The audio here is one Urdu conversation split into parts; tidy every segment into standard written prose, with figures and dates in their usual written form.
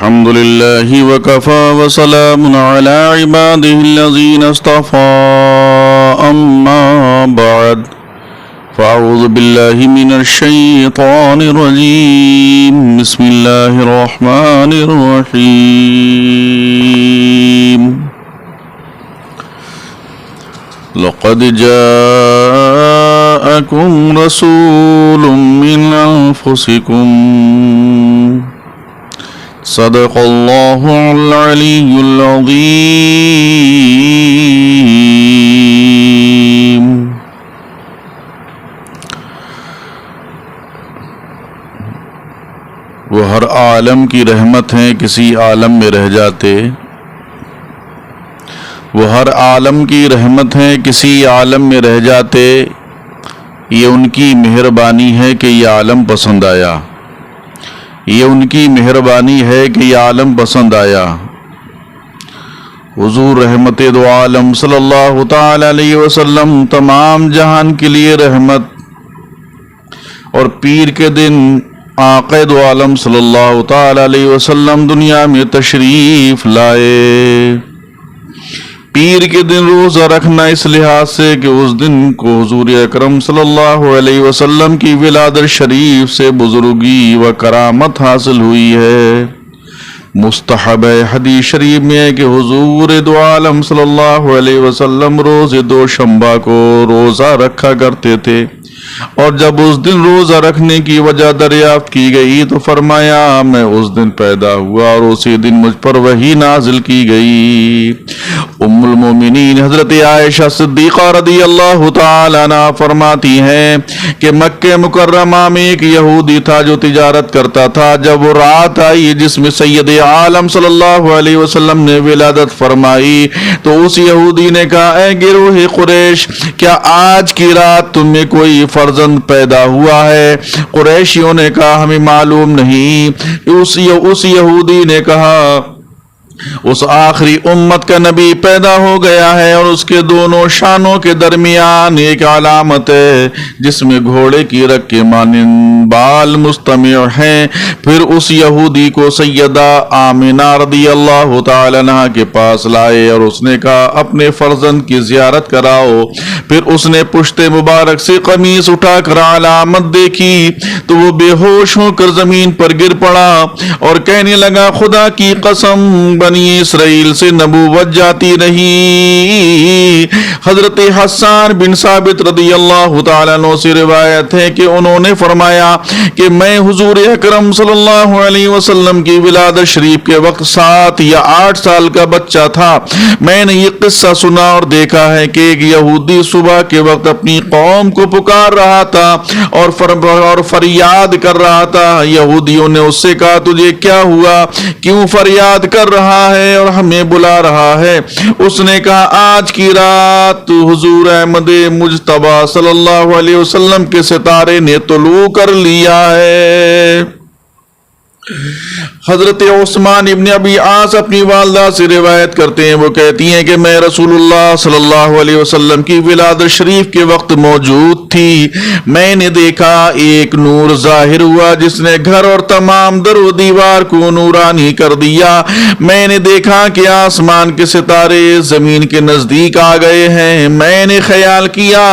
الحمد لله وكفى وسلام على عباده الذين اصطفى أما بعد فأعوذ بالله من الشيطان الرجيم بسم الله الرحمن الرحيم لقد جاءكم رسول من أنفسكم صدق اللہ العلی العظیم۔ وہ ہر عالم کی رحمت ہیں، کسی عالم میں رہ جاتے۔ وہ ہر عالم کی رحمت ہیں، کسی عالم میں رہ جاتے۔ یہ ان کی مہربانی ہے کہ یہ عالم پسند آیا، یہ ان کی مہربانی ہے کہ یہ عالم پسند آیا۔ حضور رحمت دو عالم صلی اللہ تعالی علیہ وسلم تمام جہان کے لیے رحمت، اور پیر کے دن آقا دو عالم صلی اللہ تعالی علیہ وسلم دنیا میں تشریف لائے۔ پیر کے دن روزہ رکھنا اس لحاظ سے کہ اس دن کو حضور اکرم صلی اللہ علیہ وسلم کی ولادت شریف سے بزرگی و کرامت حاصل ہوئی ہے۔ مستحب ہے، حدیث شریف میں ہے کہ حضور دو عالم صلی اللہ علیہ وسلم روز دوشنبہ کو روزہ رکھا کرتے تھے، اور جب اس دن روزہ رکھنے کی وجہ دریافت کی گئی تو فرمایا میں اس دن پیدا ہوا اور اسی دن مجھ پر وحی نازل کی گئی۔ ام المومنین حضرت عائشہ صدیقہ رضی اللہ تعالی عنہ فرماتی ہیں کہ مکہ مکرمہ میں ایک یہودی تھا جو تجارت کرتا تھا۔ جب وہ رات آئی جس میں سید عالم صلی اللہ علیہ وسلم نے ولادت فرمائی تو اس یہودی نے کہا اے گروہ قریش، کیا آج کی رات تم میں کوئی فرزند پیدا ہوا ہے؟ قریشیوں نے کہا ہمیں معلوم نہیں۔ اس یہودی نے کہا اس آخری امت کا نبی پیدا ہو گیا ہے، اور اس کے دونوں شانوں کے درمیان ایک علامت ہے جس میں گھوڑے کی رگ کے مانند بال مستمع ہیں۔ پھر اس یہودی کو سیدہ آمنہ رضی اللہ تعالی عنہ کے پاس لائے اور اس نے کہا اپنے فرزند کی زیارت کراؤ۔ پھر اس نے پشت مبارک سے قمیص اٹھا کر علامت دیکھی تو وہ بے ہوش ہو کر زمین پر گر پڑا اور کہنے لگا خدا کی قسم بنی اسرائیل سے نبوت جاتی رہی۔ حضرت حسان بن ثابت رضی اللہ تعالیٰ عنہ سے روایت ہے کہ انہوں نے فرمایا کہ میں حضور اکرم صلی اللہ علیہ وسلم کی ولادت شریف کے وقت 7 یا 8 سال کا بچہ تھا۔ میں نے یہ قصہ سنا اور دیکھا ہے کہ ایک یہودی صبح کے وقت اپنی قوم کو پکار رہا تھا اور فریاد کر رہا تھا۔ یہودیوں نے اس سے کہا تجھے کیا ہوا، کیوں فریاد کر رہا ہے اور ہمیں بلا رہا ہے؟ اس نے کہا آج کی رات حضور احمد مجتبی صلی اللہ علیہ وسلم کے ستارے نے طلوع کر لیا ہے۔ حضرت عثمان ابن ابی عاص اپنی والدہ سے روایت کرتے ہیں، وہ کہتی ہیں کہ میں رسول اللہ صلی اللہ علیہ وسلم کی ولادت شریف کے وقت موجود تھی۔ میں نے دیکھا ایک نور ظاہر ہوا جس نے گھر اور تمام در و دیوار کو نورانی کر دیا۔ میں نے دیکھا کہ آسمان کے ستارے زمین کے نزدیک آ گئے ہیں۔ میں نے خیال کیا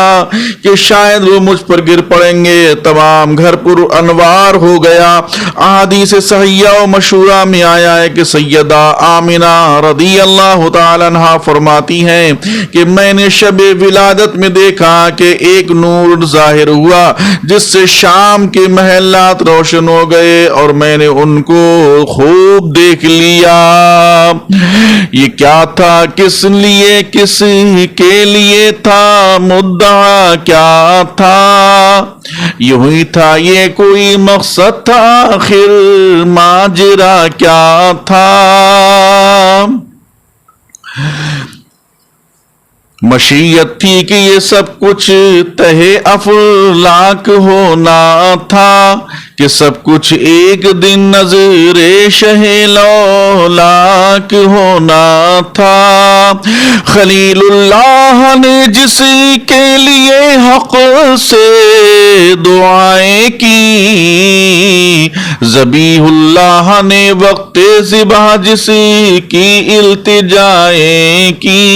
کہ شاید وہ مجھ پر گر پڑیں گے۔ تمام گھر پر انوار ہو گیا۔ احادیث صحیحہ و مشہورہ میں آیا ہے کہ سیدہ آمنہ رضی اللہ تعالی عنہ فرماتی ہیں کہ میں نے شب ولادت میں دیکھا کہ ایک نور ظاہر ہوا جس سے شام کے محلات روشن ہو گئے اور میں نے ان کو خوب دیکھ لیا۔ یہ کیا تھا، کس لیے، کس کے لیے تھا، مدعا کیا تھا؟ یوں ہی تھا، یہ کوئی مقصد تھا، آخر ماجرا کیا تھا؟ مشیت تھی کہ یہ سب کچھ تہے افلاک ہونا تھا، کہ سب کچھ ایک دن نظر شہ لولاک ہونا تھا۔ خلیل اللہ نے جس کے لیے حق سے دعائیں کی، ذبیح اللہ نے وقت ذبح جس کی التجائیں کی،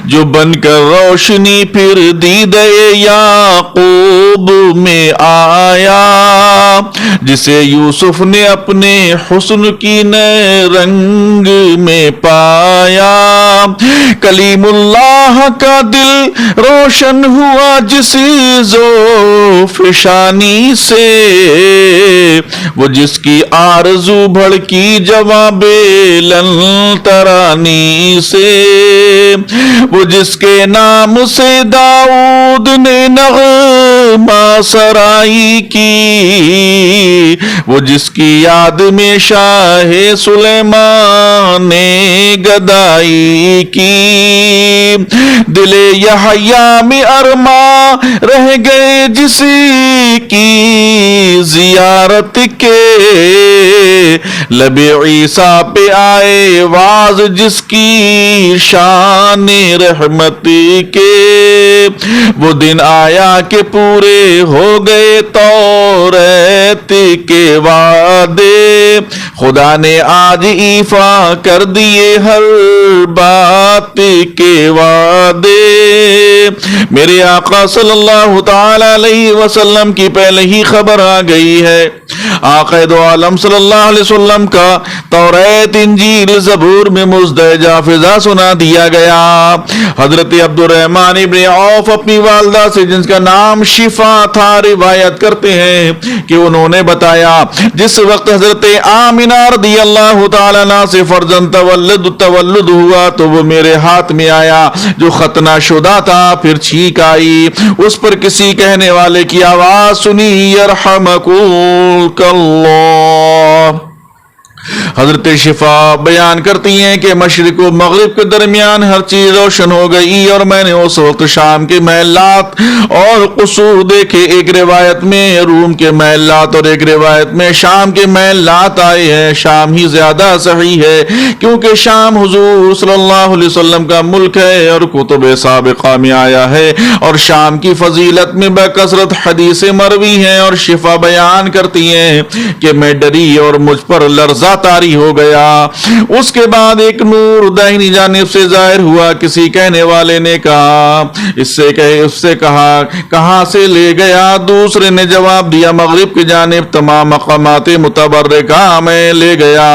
جو بن کر روشنی پھر دیدے یعقوب میں آیا، جسے یوسف نے اپنے حسن کی نئے رنگ میں پایا۔ کلیم اللہ کا دل روشن ہوا جس ذوفشانی سے، وہ جس کی آرزو بھڑکی جواب لن ترانی سے، وہ جس کے نام سے داؤد نے نغمہ سرائی کی، وہ جس کی یاد میں شاہ سلیمان نے گدائی کی۔ دل یحییٰ میں ارماں رہ گئے جس کی زیارت کے، لب عیسیٰ پہ آئے واز جس کی شان رحمت کے، وہ دن آیا کہ پورے ہو گئے توریت کے وعدے، خدا نے آج ایفا کر دیے ہر بات کے وعدے۔ میرے آقا صلی اللہ تعالی علیہ وسلم کی پہلے ہی خبر آ گئی ہے۔ آقا دو عالم صلی اللہ علیہ وسلم کا توریت، انجیل، زبور میں مزدج حافظہ سنا دیا گیا۔ حضرت عبد الرحمن ابن عوف اپنی والدہ سے جن کا نام شفا تھا روایت کرتے ہیں کہ انہوں نے بتایا جس وقت حضرت آمنہ رضی اللہ تعالی عنہ سے فرزند تولد ہوا تو وہ میرے ہاتھ میں آیا جو ختنہ شدہ تھا، پھر چھینک آئی، اس پر کسی کہنے والے کی آواز سنی، یرحمک اللہ۔ حضرت شفا بیان کرتی ہیں کہ مشرق و مغرب کے درمیان ہر چیز روشن ہو گئی اور میں نے اس وقت شام کے محلات اور قصور دیکھے۔ ایک روایت میں روم کے محلات اور ایک روایت میں شام کے محلات آئے ہیں۔ شام ہی زیادہ صحیح ہے کیونکہ شام حضور صلی اللہ علیہ وسلم کا ملک ہے اور کتب سابقہ میں آیا ہے، اور شام کی فضیلت میں بکثرت حدیث مروی ہیں۔ اور شفا بیان کرتی ہیں کہ میں ڈری اور مجھ پر لرزہ طاری ہو گیا۔ اس کے بعد ایک نور داہنی جانب سے ظاہر ہوا۔ کسی کہنے والے نے کہا اس سے کہا کہاں سے لے گیا؟ دوسرے نے جواب دیا مغرب کی جانب تمام مقامات متبرکہ میں لے گیا۔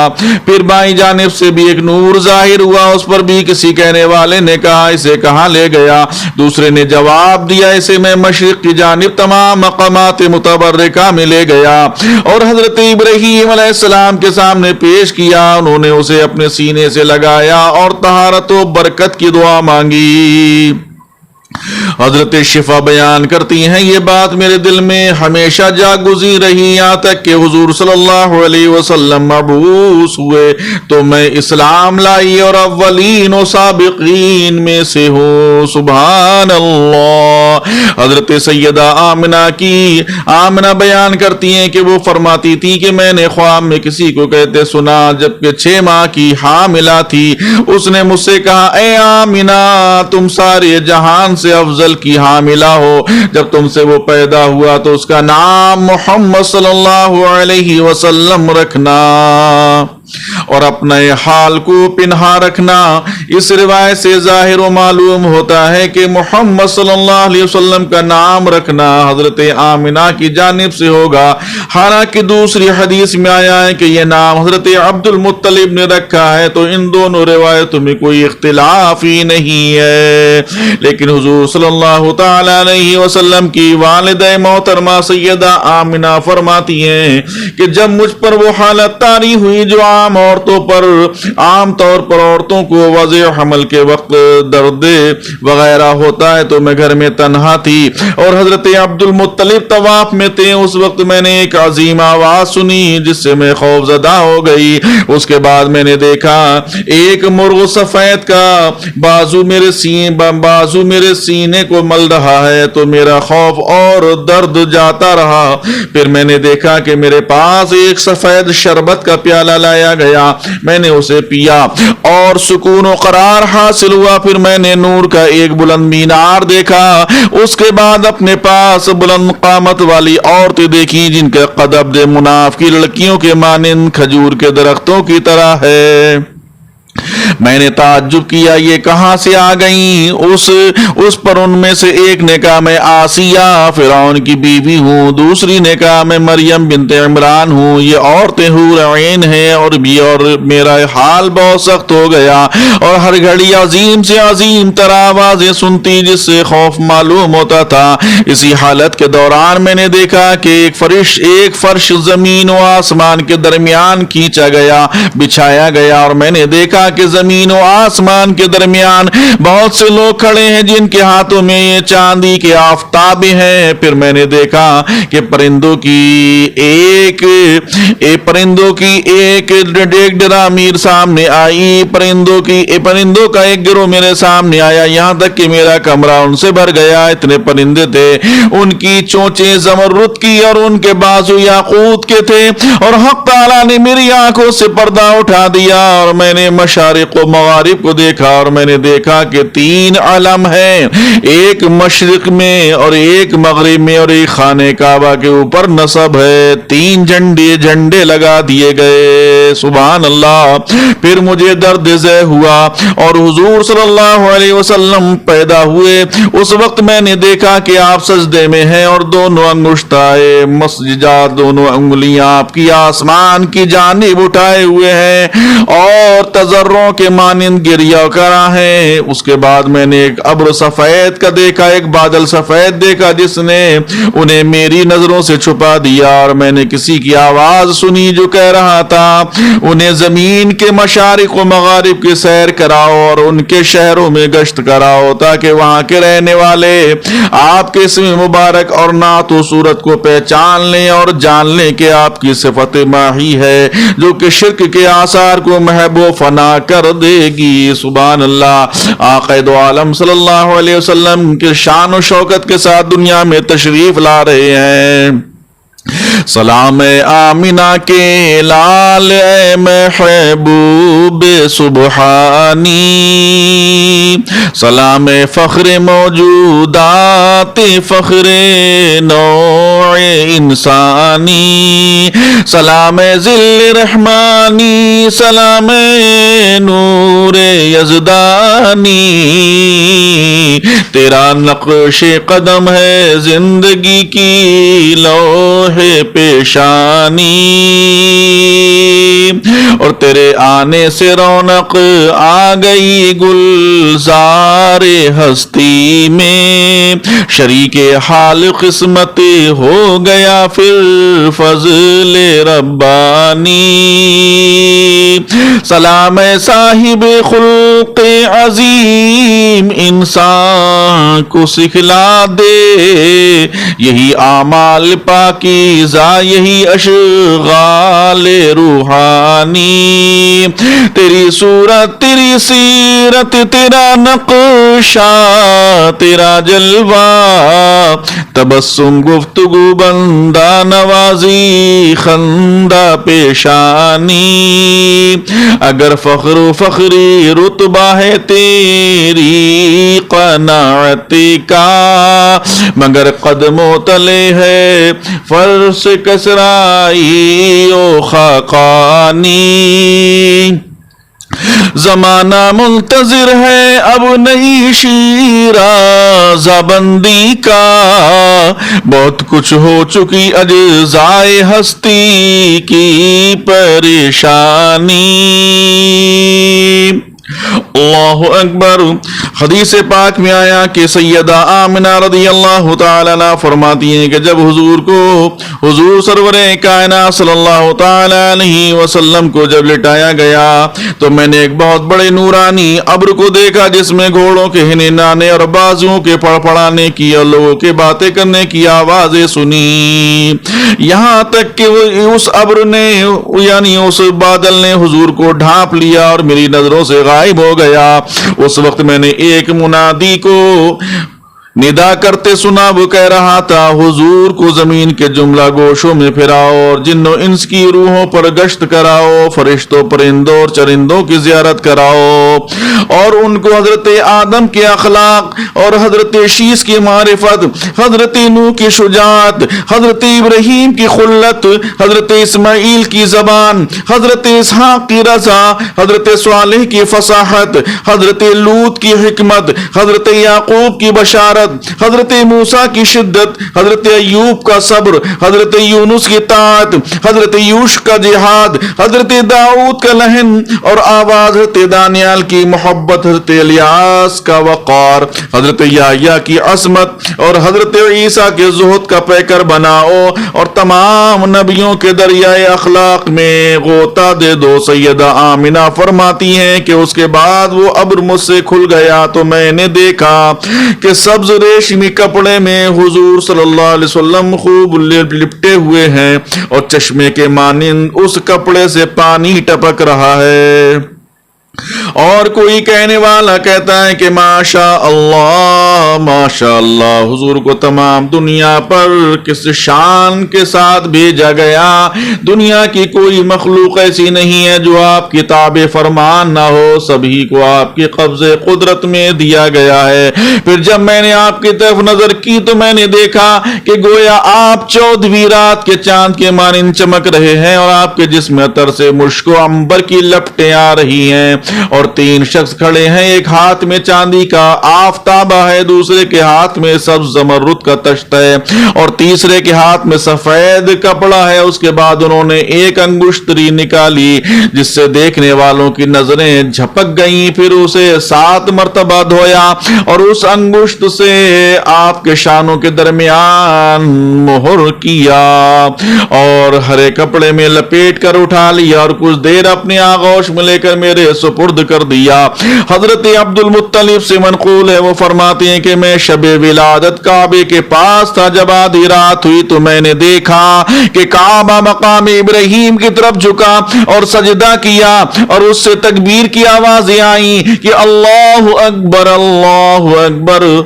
پھر بائیں جانب سے بھی ایک نور ظاہر ہوا، اس پر بھی کسی کہنے والے نے کہا اسے کہاں لے گیا؟ دوسرے نے جواب دیا اسے میں مشرق کی جانب تمام مقامات متبرکہ میں لے گیا اور حضرت ابراہیم علیہ السلام کے سامنے پیش کیا۔ انہوں نے اسے اپنے سینے سے لگایا اور طہارت و برکت کی دعا مانگی۔ حضرت شفا بیان کرتی ہیں یہ بات میرے دل میں ہمیشہ جاگزی رہی، یہاں تک کہ حضور صلی اللہ علیہ وسلم مبعوث ہوئے تو میں اسلام لائی اور اولین و سابقین میں سے ہوں۔ سبحان اللہ۔ حضرت سیدہ آمنہ بیان کرتی ہیں کہ وہ فرماتی تھی کہ میں نے خواب میں کسی کو کہتے سنا جبکہ 6 ماہ کی حاملہ تھی، اس نے مجھ سے کہا اے آمنہ تم سارے جہان سے افضل کی حاملہ ہو، جب تم سے وہ پیدا ہوا تو اس کا نام محمد صلی اللہ علیہ وسلم رکھنا اور اپنے حال کو پنہا رکھنا۔ اس روایت سے ظاہر و معلوم ہوتا ہے کہ محمد صلی اللہ علیہ وسلم کا نام رکھنا حضرت آمنہ کی جانب سے ہوگا، حالانکہ دوسری حدیث میں آیا ہے کہ یہ نام حضرت عبد المطلب نے رکھا ہے، تو ان دونوں روایتوں میں کوئی اختلاف ہی نہیں ہے۔ لیکن حضور صلی اللہ تعالی علیہ وسلم کی والدہ محترمہ سیدہ آمنہ فرماتی ہیں کہ جب مجھ پر وہ حالت طاری ہوئی جو عام طور پر عورتوں کو وضع حمل کے وقت درد وغیرہ ہوتا ہے تو میں گھر میں تنہا تھی اور حضرت عبد المطلب طواف میں تھے. اس وقت میں نے ایک عظیم آواز سنی جس سے میں خوف زدہ ہو گئی. اس کے بعد میں نے دیکھا ایک مرغ سفید کا بازو میرے سینے کو مل رہا ہے تو میرا خوف اور درد جاتا رہا. پھر میں نے دیکھا کہ میرے پاس ایک سفید شربت کا پیالہ لایا گیا. میں نے اسے پیا اور سکون و قرار حاصل ہوا. پھر میں نے نور کا ایک بلند مینار دیکھا. اس کے بعد اپنے پاس بلند قامت والی عورتیں دیکھی جن کے قد عبد مناف کی لڑکیوں کے مانند کھجور کے درختوں کی طرح ہے. میں نے تعجب کیا یہ کہاں سے آ گئیں؟ اس پر ان میں سے ایک نے کہا میں آسیہ فرعون کی بیوی ہوں. دوسری نے کہا میں مریم بنت عمران ہوں. یہ عورتیں حور عین ہیں اور میرا حال بہت سخت ہو گیا اور ہر گھڑی عظیم سے عظیم تر آوازیں سنتی جس سے خوف معلوم ہوتا تھا. اسی حالت کے دوران میں نے دیکھا کہ ایک فرش زمین و آسمان کے درمیان کھینچا گیا بچھایا گیا اور میں نے دیکھا کہ زمین و آسمان کے درمیان بہت سے لوگ کھڑے ہیں جن کے ہاتھوں میں یہ چاندی کے آفتاب ہیں. پھر میں نے دیکھا کہ پرندوں کی ایک ڈرامیر سامنے آئی. پرندوں کا ایک گروہ میرے سامنے آیا یہاں تک کہ میرا کمرہ ان سے بھر گیا. اتنے پرندے تھے. ان کی چونچیں زمرد کی اور ان کے بازو یاقوت کے تھے اور حق تعالی نے میری آنکھوں سے پردہ اٹھا دیا اور میں نے مشارق و مغارب کو دیکھا اور میں نے دیکھا کہ 3 علم ہیں. ایک مشرق میں اور ایک مغرب میں اور ایک خانہ کعبہ کے اوپر نصب ہے. 3 جھنڈے لگا دیے گئے. سبحان اللہ. پھر مجھے درد ذہ ہوا اور حضور صلی اللہ علیہ وسلم پیدا ہوئے. اس وقت میں نے دیکھا کہ آپ سجدے میں ہیں اور دونوں انگشتائے مسجدہ دونوں انگلیاں آپ کی آسمان کی جانب اٹھائے ہوئے ہیں اور تضرعوں کے مانند گریہ کرا ہے. اس کے بعد میں نے ایک ابر سفید کا دیکھا ایک بادل سفید دیکھا جس نے انہیں میری نظروں سے چھپا دیا اور میں نے کسی کی آواز سنی جو کہہ رہا تھا انہیں زمین کے مشارق و مغارب کی سیر کراؤ اور ان کے شہروں میں گشت کراؤ تاکہ وہاں کے رہنے والے آپ کے اسم مبارک اور نعت و صورت کو پہچان لیں اور جان لیں کہ آپ کی صفت ماہی ہے جو کہ شرک کے آثار کو محب و فنا کر دے گی. سبحان اللہ. آقا دو عالم صلی اللہ علیہ وسلم کے شان و شوکت کے ساتھ دنیا میں تشریف لا رہے ہیں. سلام آمینہ کے لال اے محبوب سبحانی سلام فخر موجودات فخر نوع انسانی سلام ذل رحمانی سلام نور یزدانی تیرا نقش قدم ہے زندگی کی لوح پیشانی اور تیرے آنے سے رونق آ گئی گلزار ہستی میں شریک حال قسمت ہو گیا پھر فضل ربانی سلام صاحب خلق عظیم انسان کو سکھلا دے یہی اعمال پاکیزہ یہی اشغال روحانی تیری صورت تیری سیرت تیرا نقشہ تیرا جلوہ تبسم گفتگو بندہ نوازی خندہ پیشانی اگر فخر و فخری رتبہ ہے تیری قناعت کا مگر قدموں تلے ہے فرش کسرائی و خاقانی زمانہ منتظر ہے اب نئی شیرازہ بندی کا بہت کچھ ہو چکی اجزائے ہستی کی پریشانی اللہ اکبر حدیث پاک میں آیا کہ سیدہ آمنہ رضی اللہ تعالیٰ عنہ فرماتی ہیں کہ جب حضور سرور کائنات صلی اللہ تعالیٰ علیہ وسلم کو جب لٹایا گیا تو میں نے ایک بہت بڑے نورانی ابر کو دیکھا جس میں گھوڑوں کے ہنہنانے اور بازوؤں کے پڑپڑانے کی اور لوگوں کے باتیں کرنے کی آوازیں سنی، یہاں تک کہ اس ابر نے یعنی اس بادل نے حضور کو ڈھانپ لیا اور میری نظروں سے غائب ہو گیا۔ اس وقت میں نے ایک منادی کو ندا کرتے سنا، وہ کہہ رہا تھا حضور کو زمین کے جملہ گوشوں میں پھراؤ اور جن و انس کی روحوں پر گشت کراؤ، فرشتوں پرندوں اور چرندوں کی زیارت کراؤ اور ان کو حضرت آدم کے اخلاق اور حضرت شیس کی معرفت، حضرت نوح کی شجاعت، حضرت ابراہیم کی خلت، حضرت اسماعیل کی زبان، حضرت اسحاق کی رضا، حضرت صالح کی فصاحت، حضرت لوط کی حکمت، حضرت یعقوب کی بشارت، حضرت موسیٰ کی شدت، حضرت ایوب کا صبر، حضرت یونس کی طاعت، حضرت یوش کا جہاد، حضرت داؤد کا لحن اور آواز، حضرت دانیال کی محبت، حضرت الیاس کا وقار، حضرت یحییٰ کی عصمت اور حضرت عیسیٰ کے زہد کا پیکر بناؤ اور تمام نبیوں کے دریائے اخلاق میں غوطہ دے دو۔ سیدہ آمنہ فرماتی ہیں کہ اس کے بعد وہ ابر مجھ سے کھل گیا تو میں نے دیکھا کہ سبز ریشمی کپڑے میں حضور صلی اللہ علیہ وسلم خوب لپٹے ہوئے ہیں اور چشمے کے مانند اس کپڑے سے پانی ٹپک رہا ہے، اور کوئی کہنے والا کہتا ہے کہ ماشاء اللہ حضور کو تمام دنیا پر کس شان کے ساتھ بھیجا گیا، دنیا کی کوئی مخلوق ایسی نہیں ہے جو آپ کی تابع فرمان نہ ہو، سبھی کو آپ کے قبضے قدرت میں دیا گیا ہے۔ پھر جب میں نے آپ کی طرف نظر کی تو میں نے دیکھا کہ گویا آپ 14ویں رات کے چاند کے مانند چمک رہے ہیں اور آپ کے جسم عطر سے مشک و عنبر کی لپٹیں آ رہی ہیں، اور 3 شخص کھڑے ہیں، ایک ہاتھ میں چاندی کا آفتابہ ہے، دوسرے کے ہاتھ میں سبز زمرد کا تشت ہے اور تیسرے کے ہاتھ میں سفید کپڑا ہے۔ اس کے بعد انہوں نے ایک انگشتری نکالی جس سے دیکھنے والوں کی نظریں جھپک گئیں، پھر اسے 7 مرتبہ دھویا اور اس انگشت سے آپ کے شانوں کے درمیان مہر کیا اور ہرے کپڑے میں لپیٹ کر اٹھا لیا اور کچھ دیر اپنے آغوش میں لے کر میرے سپرد کر دیا۔ حضرت عبد المطلب سے منقول ہے، وہ فرماتے ہیں کہ میں شب ولادت کعبے کے پاس تھا، جب آدھی رات ہوئی تو میں نے دیکھا کہ کعبہ مقام ابراہیم کی طرف جھکا اور سجدہ کیا اور اس سے تکبیر کی آوازیں آئیں کہ اللہ اکبر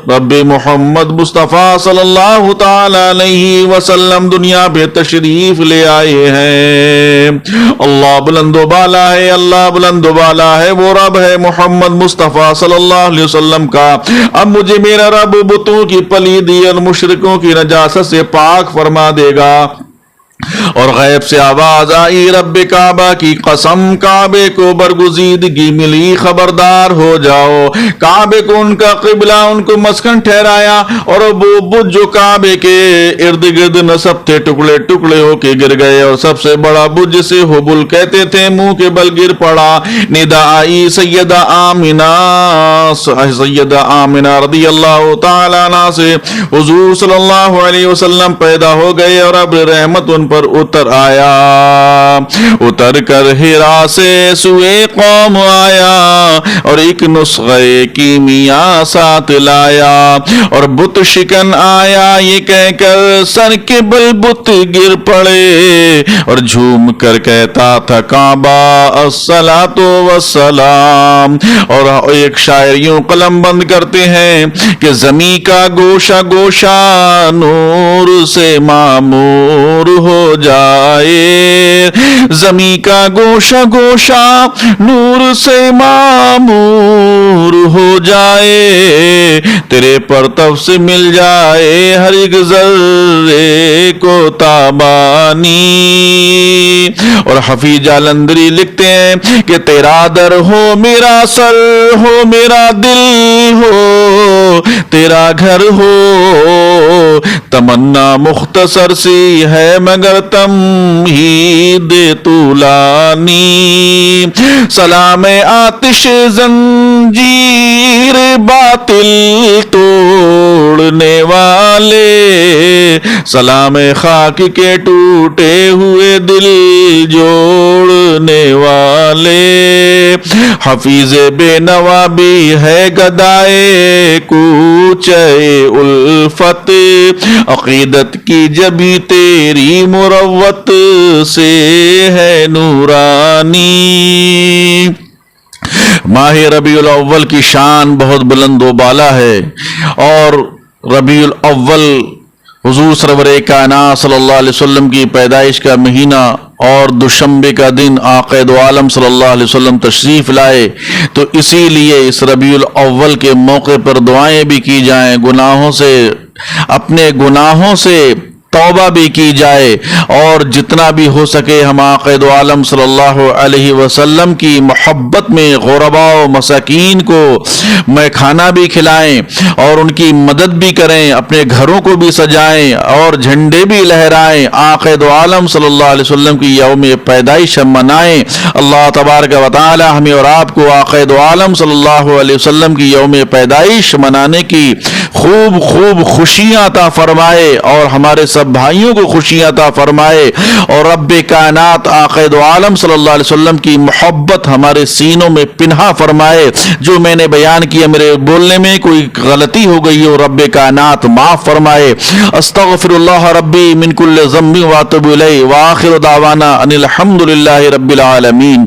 رب محمد مصطفیٰ صلی اللہ تعالی علیہ وسلم دنیا پہ تشریف لے آئے ہیں۔ اللہ بلند و بالا ہے، اللہ بلند و بالا ہے، وہ رب ہے محمد مصطفیٰ صلی اللہ علیہ وسلم کا۔ اب مجھے میرا رب بتوں کی پلیدی اور مشرکوں کی نجاست سے پاک فرما دے گا۔ اور غیب سے آواز آئی، رب کعبہ کی قسم، کعبے کو برگزیدگی ملی، خبردار ہو جاؤ۔ کعبے کو ان کا قبلہ، ان کو مسکن ٹھہرایا، اور وہ بت جو کعبے کے ارد گرد نصب تھے ٹکڑے ٹکڑے ہو کے گر گئے، اور سب سے بڑا بت جسے حبل کہتے تھے منہ کے بل گر پڑا۔ ندا آئی، سیدہ آمنہ رضی اللہ تعالی عنہ سے حضور صلی اللہ علیہ وسلم پیدا ہو گئے اور اب رحمت ان پر اتر آیا۔ اتر کر ہرا سے سوئے قوم آیا اور ایک نسخے کیمیا ساتھ لایا، اور بت شکن آیا یہ کہہ کر سر کے بل بت گر پڑے، اور جھوم کر کہتا تھا کعبہ الصلاۃ والسلام۔ اور ایک شاعر یوں قلم بند کرتے ہیں کہ زمین کا گوشہ گوشہ نور سے معمور ہو جائے، زمین کا گوشہ گوشہ نور سے معمور ہو جائے، تیرے پرتو سے مل جائے ہر ایک ذرے کو تابانی۔ اور حفیظ جالندری لکھتے ہیں کہ تیرا در ہو میرا سر ہو میرا دل ہو تیرا گھر ہو، تمنا مختصر سی ہے مگر تمہید طولانی، سلام آتش زنجیر باطل توڑنے والے، سلام خاک کے ٹوٹے ہوئے دل جوڑنے والے، حفیظ بے نوا بھی ہے گدائے کوچے الفت، عقیدت کی جبھی تیری مروت سے ہے نورانی۔ ماہ ربیع الاول کی شان بہت بلند و بالا ہے، اور ربیع الاول حضور سرور کائنات صلی اللہ علیہ وسلم کی پیدائش کا مہینہ، اور دوشنبے کا دن آقا دو عالم صلی اللہ علیہ وسلم تشریف لائے، تو اسی لیے اس ربیع الاول کے موقع پر دعائیں بھی کی جائیں، گناہوں سے، اپنے گناہوں سے توبہ بھی کی جائے، اور جتنا بھی ہو سکے ہم آقا دو عالم صلی اللہ علیہ وسلم کی محبت میں غرباء و مساکین کو میں کھانا بھی کھلائیں اور ان کی مدد بھی کریں، اپنے گھروں کو بھی سجائیں اور جھنڈے بھی لہرائیں، آقا دو عالم صلی اللہ علیہ وسلم کی یوم پیدائش منائیں۔ اللہ تبارک و تعالی ہمیں اور آپ کو آقا دو عالم صلی اللہ علیہ وسلم کی یوم پیدائش منانے کی خوب خوب خوشیاں عطا فرمائے، اور ہمارے سب بھائیوں کو خوشیاں عطا فرمائے، اور رب کائنات آقا دو عالم صلی اللہ علیہ وسلم کی محبت ہمارے سینوں میں پنہا فرمائے۔ جو میں نے بیان کیا میرے بولنے میں کوئی غلطی ہو گئی ہو رب کائنات معاف فرمائے۔ استغفر اللہ ربی من کل ذنب واتوب الیہ، وآخر دعوانا ان الحمد للہ رب العالمین۔